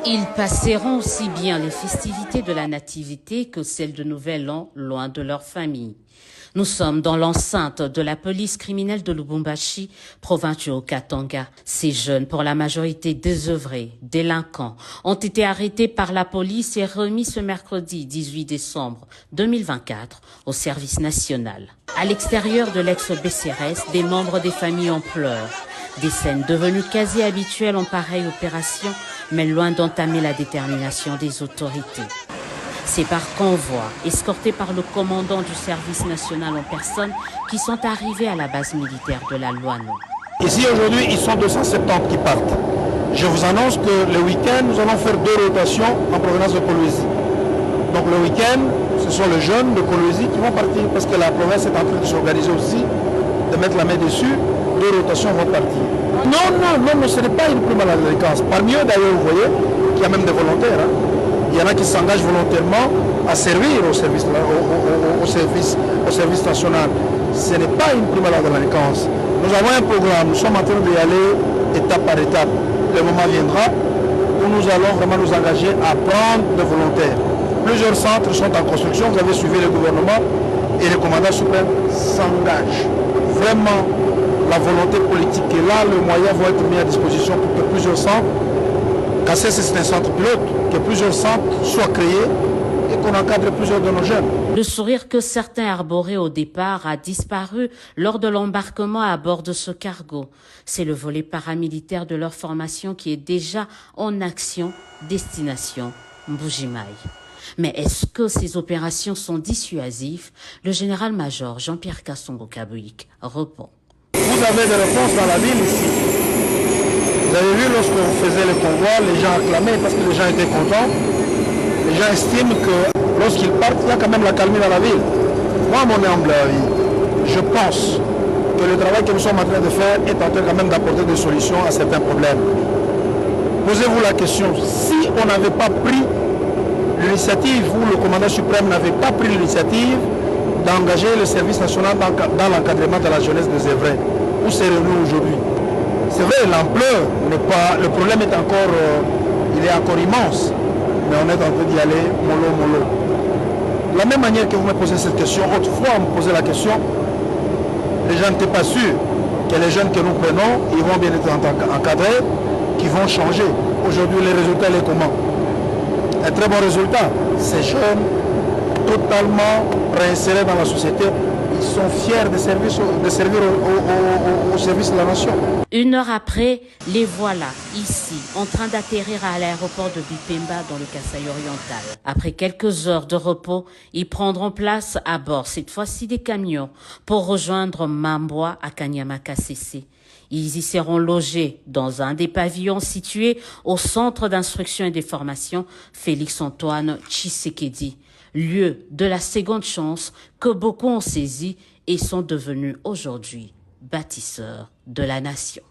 Ils passeront aussi bien les festivités de la Nativité que celles de Nouvel An loin de leur famille. Nous sommes dans l'enceinte de la police criminelle de Lubumbashi, province du Haut-Katanga. Ces jeunes, pour la majorité désœuvrés, délinquants, ont été arrêtés par la police et remis ce mercredi 18 décembre 2024 au service national. À l'extérieur de l'ex-BCRS, des membres des familles en pleurent. Des scènes devenues quasi habituelles en pareille opération, mais loin d'entamer la détermination des autorités. C'est par convoi, escortés par le commandant du service national en personne, qui sont arrivés à la base militaire de la Loano. Ici aujourd'hui, ils sont 270 qui partent. Je vous annonce que le week-end, nous allons faire 2 rotations en provenance de Kolwezi. Donc le week-end, ce sont les jeunes de Kolwezi qui vont partir parce que la province est en train de s'organiser aussi, de mettre la main dessus. 2 rotations vont partir. Non, ce n'est pas une prime à la délinquance. Parmi eux d'ailleurs, vous voyez qu'il y a même des volontaires. Il y en a qui s'engagent volontairement à servir au service national. Ce n'est pas une prime à la délinquance. Nous avons un programme, nous sommes en train d'y aller étape par étape. Le moment viendra où nous allons vraiment nous engager à prendre des volontaires. Plusieurs centres sont en construction, vous avez suivi le gouvernement et le commandant suprême s'engage. Vraiment, la volonté politique est là, le moyen va être mis à disposition pour que plusieurs centres, Cassès c'est un centre pilote, que plusieurs centres soient créés et qu'on encadre plusieurs de nos jeunes. Le sourire que certains arboraient au départ a disparu lors de l'embarquement à bord de ce cargo. C'est le volet paramilitaire de leur formation qui est déjà en action, destination Mbujimaï. Mais est-ce que ces opérations sont dissuasives? Le général-major Jean-Pierre Kassongo-Kabouik répond. Vous avez des réponses dans la ville ici. Vous avez vu lorsqu'on faisait le convoi, les gens acclamaient parce que les gens étaient contents. Les gens estiment que lorsqu'ils partent, il y a quand même la calmie dans la ville. Moi, mon humble avis, je pense que le travail que nous sommes en train de faire est en train quand même d'apporter des solutions à certains problèmes. Posez-vous la question, si on n'avait pas pris l'initiative, ou le commandant suprême n'avait pas pris l'initiative d'engager le service national dans l'encadrement de la jeunesse des Évrais, où serons-nous aujourd'hui? C'est vrai, l'ampleur n'est pas... Le problème est encore... il est encore immense. Mais on est en train d'y aller mollo. De la même manière que vous me posez cette question, autrefois on me posait la question, les gens n'étaient pas sûrs que les jeunes que nous prenons, ils vont bien être encadrés, qu'ils vont changer. Aujourd'hui, les résultats, les comment? Un très bon résultat. Ces jeunes, totalement réinsérés dans la société, ils sont fiers de servir au service de la nation. 1 heure après, les voilà ici, en train d'atterrir à l'aéroport de Bipemba dans le Kasaï oriental. Après quelques heures de repos, ils prendront place à bord, cette fois-ci des camions, pour rejoindre Mamboa à Kanyama-Kasese. Ils y seront logés dans un des pavillons situés au centre d'instruction et de formation Félix-Antoine Tshisekedi, lieu de la seconde chance que beaucoup ont saisi et sont devenus aujourd'hui bâtisseurs de la nation.